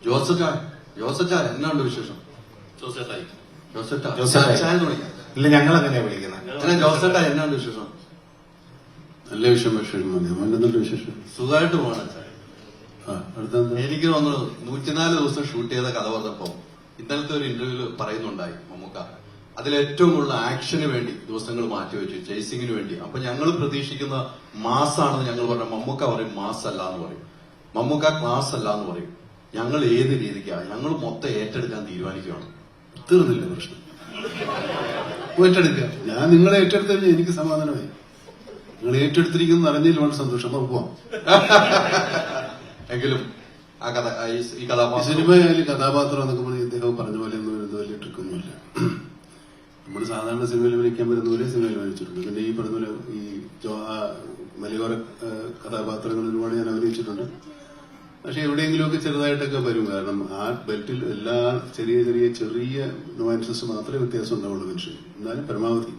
ജോസച്ചാ എന്നാണ്ട് വിശേഷം? ഇല്ല, ഞങ്ങൾ അങ്ങനെയാ വിളിക്കുന്നത്. ജോസേട്ടാ എന്നാണ്ട് വിശേഷം? നല്ല വിഷയം മതി. അവന്റെ വിശേഷം സുഖമായിട്ട് പോകണം. അടുത്ത എനിക്ക് തോന്നുന്നു 104 ദിവസം ഷൂട്ട് ചെയ്ത കഥ പറഞ്ഞപ്പോ ഇന്നലത്തെ ഒരു ഇന്റർവ്യൂല് പറയുന്നുണ്ടായി മമ്മൂക്ക അതിലേറ്റവും കൂടുതൽ ആക്ഷന് വേണ്ടി ദിവസങ്ങൾ മാറ്റിവെച്ചു, ചേസിങ്ങിന് വേണ്ടി. അപ്പൊ ഞങ്ങൾ പ്രതീക്ഷിക്കുന്ന മാസാണെന്ന് ഞങ്ങൾ പറഞ്ഞ മമ്മൂക്ക പറയും മാസ് അല്ല എന്ന് പറയും, മമ്മൂക്ക ക്ലാസ് അല്ല എന്ന് പറയും. ഞങ്ങൾ ഏത് രീതിക്കാ? ഞങ്ങൾ മൊത്തം ഏറ്റെടുക്കാൻ തീരുമാനിക്കുകയാണ്. തീർന്നില്ല പ്രശ്നം. ഏറ്റെടുക്കുക. ഞാൻ നിങ്ങളെ ഏറ്റെടുത്ത എനിക്ക് സമാധാനമായി. നിങ്ങൾ ഏറ്റെടുത്തിരിക്കുന്ന അറിഞ്ഞതിൽ വളരെ സന്തോഷം. അപ്പൊ പോവാം. എങ്കിലും ആ കഥ ഈ കഥാപാത്രം സിനിമയായാലും കഥാപാത്രം എന്നൊക്കെ പറഞ്ഞ് ഇദ്ദേഹം പറഞ്ഞ പോലെ ഒന്നും ഇത് വലിയ ട്രിക്കൊന്നുമില്ല. നമ്മൾ സാധാരണ സിനിമയിൽ വിളിക്കാൻ പറ്റുന്ന പോലെ സിനിമയിൽ വിളിച്ചിട്ടുണ്ട്. പിന്നെ ഈ പറഞ്ഞ പോലെ ഈ മലയോര കഥാപാത്രങ്ങൾ ഒരുപാട് ഞാൻ അഭിനയിച്ചിട്ടുണ്ട്. പക്ഷെ എവിടെയെങ്കിലുമൊക്കെ ചെറുതായിട്ടൊക്കെ വരും. കാരണം ആ ബെൽറ്റിൽ എല്ലാ ചെറിയ നുവാൻസസ് മാത്രമേ വ്യത്യാസം ഉണ്ടാവുള്ളൂ മനുഷ്യൻ. എന്നാലും പരമാവധി.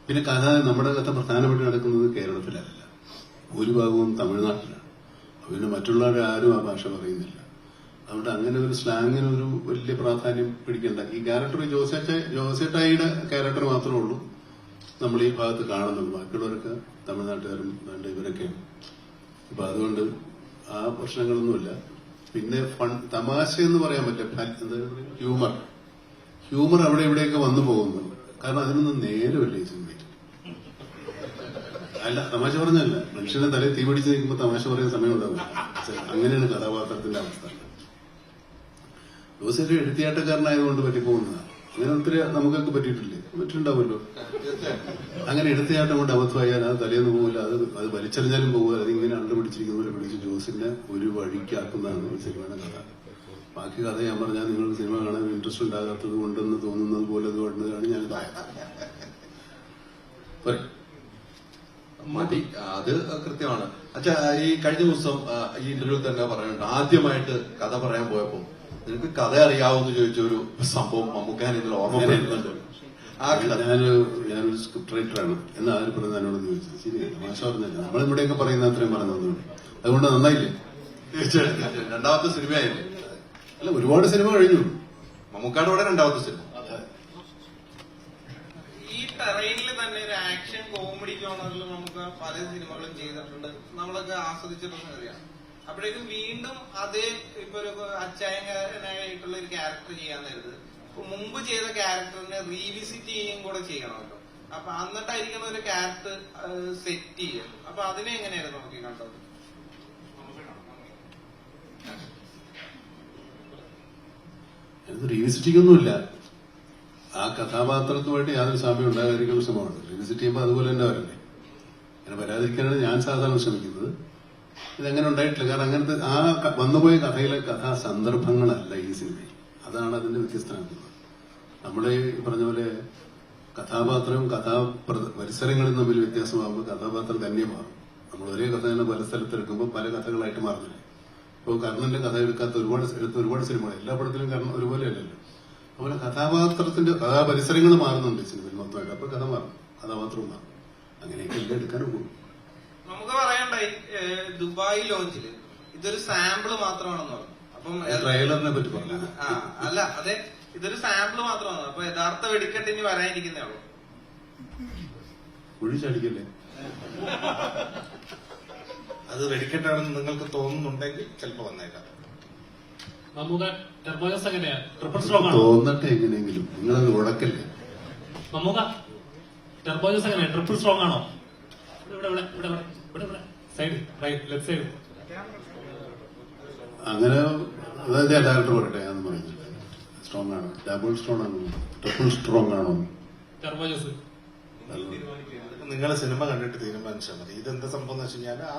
പിന്നെ കഥ, നമ്മുടെ കഥ പ്രധാനമായിട്ട് നടക്കുന്നത് കേരളത്തിലല്ല, ഭൂരിഭാഗവും തമിഴ്നാട്ടിലാണ്. പിന്നെ മറ്റുള്ളവരെ ആരും ആ ഭാഷ പറയുന്നില്ല. അതുകൊണ്ട് അങ്ങനെ ഒരു സ്ലാങ്ങിനൊരു വലിയ പ്രാധാന്യം പിടിക്കണ്ട. ഈ ക്യാരക്ടർ ജോസേട്ടായിയുടെ ക്യാരക്ടർ മാത്രമേ ഉള്ളൂ നമ്മൾ ഈ ഭാഗത്ത് കാണുന്നുള്ളൂ. ബാക്കിയുള്ളവരൊക്കെ തമിഴ്നാട്ടുകാരും ഇവരൊക്കെയാണ്. അപ്പൊ അതുകൊണ്ട് ആ പ്രശ്നങ്ങളൊന്നുമില്ല. പിന്നെ തമാശ എന്ന് പറയാൻ പറ്റില്ല, എന്താ ഹ്യൂമർ അവിടെ ഇവിടെയൊക്കെ വന്നു പോകുന്നു. കാരണം അതിനൊന്നും നേരമില്ല ഈ സിനിമയിൽ. അല്ല, തമാശ പറഞ്ഞല്ല, മനുഷ്യനെ തലയിൽ തീ പിടിച്ച് നിൽക്കുമ്പോൾ തമാശ പറയുന്ന സമയം ഉണ്ടാവില്ല. അങ്ങനെയാണ് കഥാപാത്രത്തിന്റെ അവസ്ഥ. ജോസേറ്റ് എഴുത്തിയാട്ടക്കാരനായതുകൊണ്ട് പറ്റിപ്പോകുന്നതാണ്. അങ്ങനെ ഒത്തിരി നമുക്കൊക്കെ പറ്റിയിട്ടുണ്ടാവുമല്ലോ. അങ്ങനെ എടുത്തയാട്ടം കൊണ്ട് അബദ്ധമായാൽ അത് തലേന്ന് പോകില്ല, അത് വലിച്ചെറിഞ്ഞാലും പോകില്ല. അതിങ്ങനെ അണ്ടുപിടിച്ചിരിക്കുന്ന പോലെ പിടിച്ച് ജോസിനെ ഒരു വഴിക്കാക്കുന്നതാണ് സിനിമയുടെ കഥ. ബാക്കി കഥ ഞാൻ പറഞ്ഞാൽ നിങ്ങൾക്ക് സിനിമ കാണാൻ ഇൻട്രസ്റ്റ് ഉണ്ടാകാത്തത് കൊണ്ടെന്ന് തോന്നുന്നത് പോലെ അത് കണ്ടതാണ് ഞാൻ മതി. അത് കൃത്യമാണ്. അച്ഛാ, ഈ കഴിഞ്ഞ ദിവസം ഈ ഇന്റർവ്യൂ തന്നെ പറയുന്നുണ്ട്, ആദ്യമായിട്ട് കഥ പറയാൻ പോയപ്പോ നിനക്ക് കഥ അറിയാവെന്ന് ചോദിച്ച ഒരു സംഭവം മമ്മൂക്കാൻ ഇതിൽ ഓർമ്മ വരുന്നുണ്ട്. ഞാനൊരു സ്ക്രിപ്റ്റ് റൈറ്ററാണ് എന്ന് ആര് പറഞ്ഞ എന്നോട് ചോദിച്ചത്. ശരിയല്ല, തമാശ പറഞ്ഞില്ല. നമ്മളിവിടെയൊക്കെ പറയുന്ന അത്രയും പറഞ്ഞത്. അതുകൊണ്ട് നന്നായില്ലേ? തീർച്ചയായിട്ടും രണ്ടാമത്തെ സിനിമയായില്ലേ? അല്ല, ഒരുപാട് സിനിമ കഴിഞ്ഞു. മമ്മൂക്കാട് കൂടെ രണ്ടാമത്തെ സിനിമ. ഈ ടെറൈനിൽ തന്നെ ഒരു ആക്ഷൻ കോമഡി ജോണറിൽ നമുക്ക് പല സിനിമകളും ചെയ്തിട്ടുണ്ട്, നമ്മളൊക്കെ ആസ്വദിച്ചിട്ടുള്ള അറിയാം. അപ്പോഴേക്കും വീണ്ടും അതേ ഇപ്പൊ ഒരു അച്ചായനായിട്ടുള്ള ഒരു ക്യാരക്ടർ ചെയ്യാൻ നേരത്ത് മുമ്പ് ചെയ്ത ക്യാരക്ടറിനെ റീവിസിറ്റ് ചെയ്യുകയും കൂടെ ചെയ്യണമല്ലോ. അപ്പൊ എന്നിട്ടായിരിക്കണം ഒരു ക്യാരക്ടർ സെറ്റ് ചെയ്യുക. അപ്പൊ അതിനെ എങ്ങനെയായിരുന്നു നമുക്ക് കണ്ടത്? റീവിസിറ്റിംഗ് ഒന്നുമില്ല. ആ കഥാപാത്രത്തുമായിട്ട് യാതൊരു സാമ്യം ഉണ്ടാകാതിരിക്കുന്ന ശ്രമമാണ്. റീവിസിറ്റ് ചെയ്യുമ്പോൾ അതുപോലെ തന്നെ വരണ്ടേ. അങ്ങനെ വരാതിരിക്കാനാണ് ഞാൻ സാധാരണ ശ്രമിക്കുന്നത്. ഇതങ്ങനെ ഉണ്ടായിട്ടില്ല. കാരണം അങ്ങനത്തെ ആ വന്നുപോയ കഥയിലെ കഥാ സന്ദർഭങ്ങളല്ല ഈ സിനിമയിൽ. അതാണ് അതിന്റെ വ്യത്യസ്തമാക്കുന്നത്. നമ്മുടെ പറഞ്ഞ പോലെ കഥാപാത്രവും പരിസരങ്ങളും തമ്മിൽ വ്യത്യാസമാകുമ്പോൾ കഥാപാത്രം തന്നെ മാറും. നമ്മൾ ഒരേ കഥ തന്നെ പല സ്ഥലത്തെടുക്കുമ്പോൾ പല കഥകളായിട്ട് മാറുന്നില്ല. ഇപ്പോൾ കർണന്റെ കഥ എടുത്ത ഒരുപാട് സിനിമകൾ എല്ലാ പടത്തിലും കർണൻ ഒരുപോലെ അല്ലല്ലോ. അതുപോലെ കഥാപാത്രത്തിന്റെ കഥാപരിസരങ്ങൾ മാറുന്നുണ്ട് സിനിമയിൽ മൊത്തമായിട്ട്. അപ്പൊ കഥ മാറും, കഥാപാത്രവും മാറും. അങ്ങനെയൊക്കെ എല്ലാം എടുക്കാനും പോകും. നമുക്ക് പറയണ്ടായി ദുബായ് ലോഞ്ചില് ഇതൊരു സാമ്പിള് മാത്രമാണെന്ന് പറഞ്ഞു. അപ്പം ട്രailerനെ പറ്റി പറഞ്ഞു. അല്ല, അതെ, ഇതൊരു സാമ്പിള് മാത്രമാണ്. അപ്പൊ യഥാർത്ഥ വെടിക്കെട്ട് ഇനി വരാനിരിക്കുന്നേ ഉള്ളൂ. കുഴിച്ചടിക്കല്ലേ? അത് വെടിക്കെട്ടാണെന്ന് നിങ്ങൾക്ക് തോന്നുന്നുണ്ടെങ്കിൽ ചിലപ്പോ വന്നേക്കാം. തോന്നട്ടെ എങ്ങനെയെങ്കിലും. നിങ്ങളത് ഉടക്കല്ലേ? മമ്മൂക്ക ടെർബോജസ് എങ്ങനെയാ? ട്രിപ്പിൾ സ്ട്രോങ് ആണോ? അങ്ങനെ അതായത് ഞാൻ ഡയറക്ടർ പറയട്ടെ, ഞാൻ പറയുന്നത് സ്ട്രോങ് ആണ്, ഡബിൾ സ്ട്രോങ് ആണോ, ട്രിപ്പിൾ സ്ട്രോങ് ആണോ? നിങ്ങൾ സിനിമ കണ്ടിട്ട് തീരുമാനിച്ചാൽ മതി. ഇതെന്താ സംഭവം എന്ന് വെച്ച് കഴിഞ്ഞാൽ ആ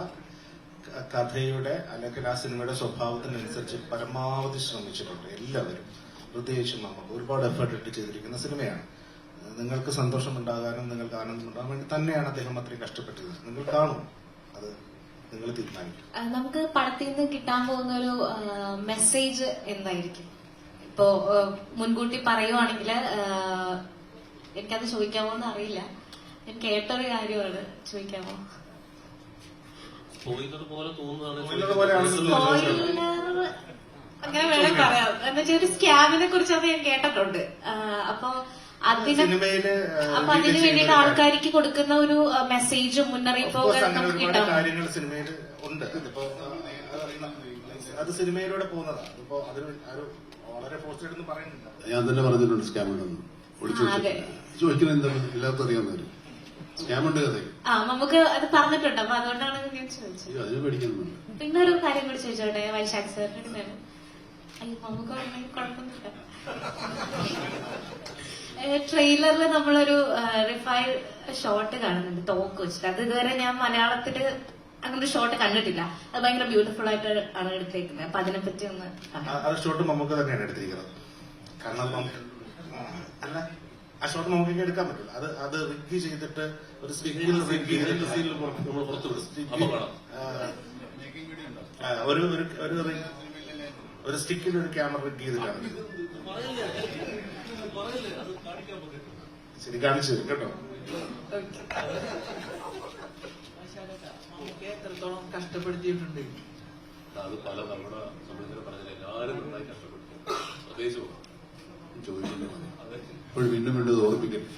കഥയുടെ അല്ലെങ്കിൽ ആ സിനിമയുടെ സ്വഭാവത്തിനനുസരിച്ച് പരമാവധി ശ്രമിച്ചിട്ടുണ്ട് എല്ലാവരും. പ്രത്യേകിച്ചും നമ്മൾ ഒരുപാട് എഫേർട്ട് ഇട്ട് ചെയ്തിരിക്കുന്ന സിനിമയാണ്. നിങ്ങൾക്ക് സന്തോഷമുണ്ടാകാനും നിങ്ങൾക്ക് ആനന്ദമുണ്ടാകാൻ വേണ്ടി തന്നെയാണ് അദ്ദേഹം അത്രയും കഷ്ടപ്പെട്ടത്. നിങ്ങൾ കാണും, അത് നിങ്ങൾ തീരുമാനിക്കും. നമുക്ക് പടത്തിൽ നിന്ന് കിട്ടാൻ പോകുന്ന ഒരു മെസ്സേജ് എന്തായിരിക്കും? ഇപ്പോ മുൻകൂട്ടി പറയുവാണെങ്കിൽ എനിക്കത് ചോദിക്കാമോ എന്ന് അറിയില്ല. ഞാൻ കേട്ടൊരു കാര്യമാണ്, ചോദിക്കാമോ? സ്പോയിലർ പോലെ തോന്നുന്നതാണ്. അങ്ങനെ വേണേ പറയാം. എന്ന് വെച്ചാൽ ഒരു സ്കാമിനെ കുറിച്ചൊക്കെ ഞാൻ കേട്ടിട്ടുണ്ട്. അപ്പൊ അതിന് വേണ്ടിയിട്ട് ആൾക്കാർക്ക് കൊടുക്കുന്ന ഒരു മെസ്സേജും മുന്നറിയിപ്പും ഒക്കെ അങ്ങനെ നമുക്ക് ഒരുപാട് കിട്ടാം. കാര്യങ്ങൾ സിനിമയിൽ ഉണ്ട്. അതിപ്പോ അത് സിനിമയിലൂടെ പോകുന്നതാണ്. ഇപ്പോ അതിന് ഒരു വളരെ പോസ്റ്റഡ് പറയുന്നില്ല. ഞാൻ തന്നെ പറഞ്ഞിട്ടുണ്ട് സ്കാം ഉണ്ടെന്ന്. ഒളിച്ചു ചോദിക്കുന്നത് എന്താ എല്ലാവർക്കും അറിയാവുന്നവര് സ്കാം ഉണ്ട് കഥ. നമുക്ക് അത് പറഞ്ഞിട്ടുണ്ട്. അപ്പൊ അതുകൊണ്ടാണ് ഞാൻ ചോദിച്ചത്. അതിന് പേടിക്കുന്നുണ്ട്. പിന്നെ ഒരു കാര്യം കൂടി ചോദിച്ചോട്ടെ വൈശാഖ് സാറിന്റെ. അയ്യോ നമുക്ക് കുഴപ്പമൊന്നുമില്ല. ട്രെയിലറിൽ നമ്മളൊരു റിഫൈൽ ഷോട്ട് കാണുന്നുണ്ട് തോക്ക് വെച്ചിട്ട്. അത് ഇതുവരെ ഞാൻ മലയാളത്തില് അങ്ങനെ ഒരു ഷോട്ട് കണ്ടിട്ടില്ല. അത് ഭയങ്കര ബ്യൂട്ടിഫുൾ ആയിട്ട് ആണ് എടുത്തേക്കുന്നത്. അപ്പൊ അതിനെപ്പറ്റി ഒന്ന് പറയാം. ആ ഷോട്ട് നമുക്ക് തന്നെയാണ് എടുത്തിരിക്കുന്നത്. കാരണം അല്ല, ആ ഷോട്ട് നമുക്ക് എടുക്കാൻ പറ്റില്ല. അത് റിഗ് ചെയ്തിട്ട് ഒരു സ്റ്റിക്കിൽ റിഗ് ചെയ്തിട്ട് നമ്മൾ പുറത്തുവിടും. അപ്പൊ കാണാം. ഒരു സ്റ്റിക്കിൽ ഒരു ക്യാമറ റിഗ് ചെയ്തിട്ടാണ്. ശരി, കാണിച്ചു തരും കേട്ടോ. എത്രത്തോളം കഷ്ടപ്പെടുത്തിയിട്ടുണ്ട്. അത് പല നമ്മുടെ സംബന്ധിച്ച് പറഞ്ഞാൽ എല്ലാവരും നന്നായി കഷ്ടപ്പെട്ടു. പ്രത്യേകിച്ച് ചോദിക്കുന്നു. അപ്പോൾ വീണ്ടും ഓർപ്പിക്കട്ടെ.